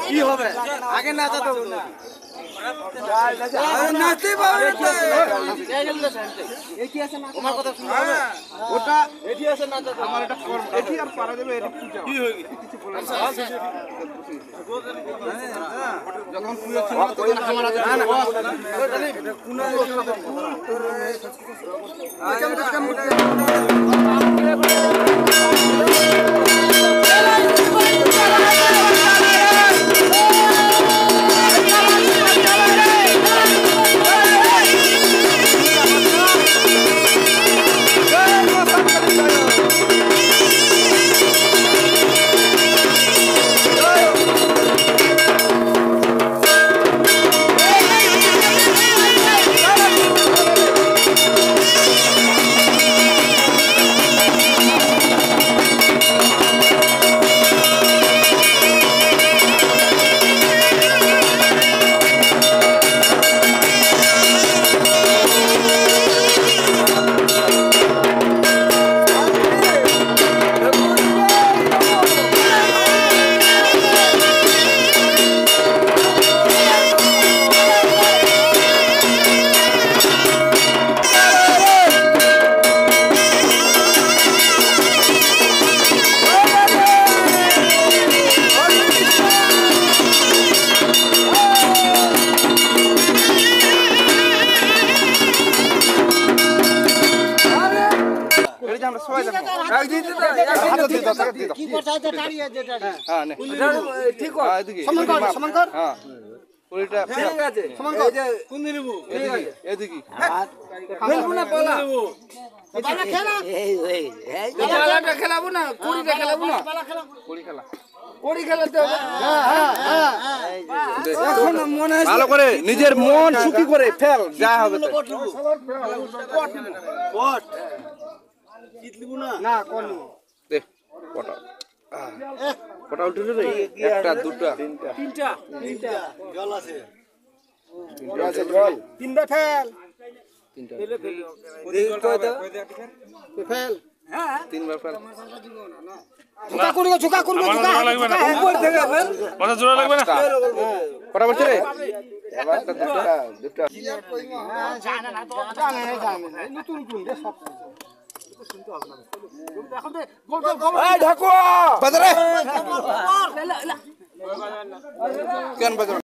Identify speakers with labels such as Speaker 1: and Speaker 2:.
Speaker 1: কি হবে আগে নাচাতে হবে না নাচতে পারবে এটি আছে না তোমার কথা শুনতে হবে ওটা এটি আছে নাচাতে আমার এটা কর্ম এটি আর পারা দেবে এটা পূজা কি হয়ে গেছে কিছু বলে না যখন পূজা ছিল তখন আমার আছে না ওটা নেই এটা কোনা ভালো করে নিজের মন সুখী করে ফেল যা হবে না কটা উঠে নেবে একটা দুটা তিনটা জল আছে তিনটা ফেল ফেল তিনবার ফেল উপর থেকে ফেল কথা জোড়া লাগবে না কটা বলছে রে এবারটা দুটা জানা না তো জানা না নতুন কোন রে সব শুনতে হবে না এখন দে গোল গোল এই ঢাকো বাজারে কেন বাজারে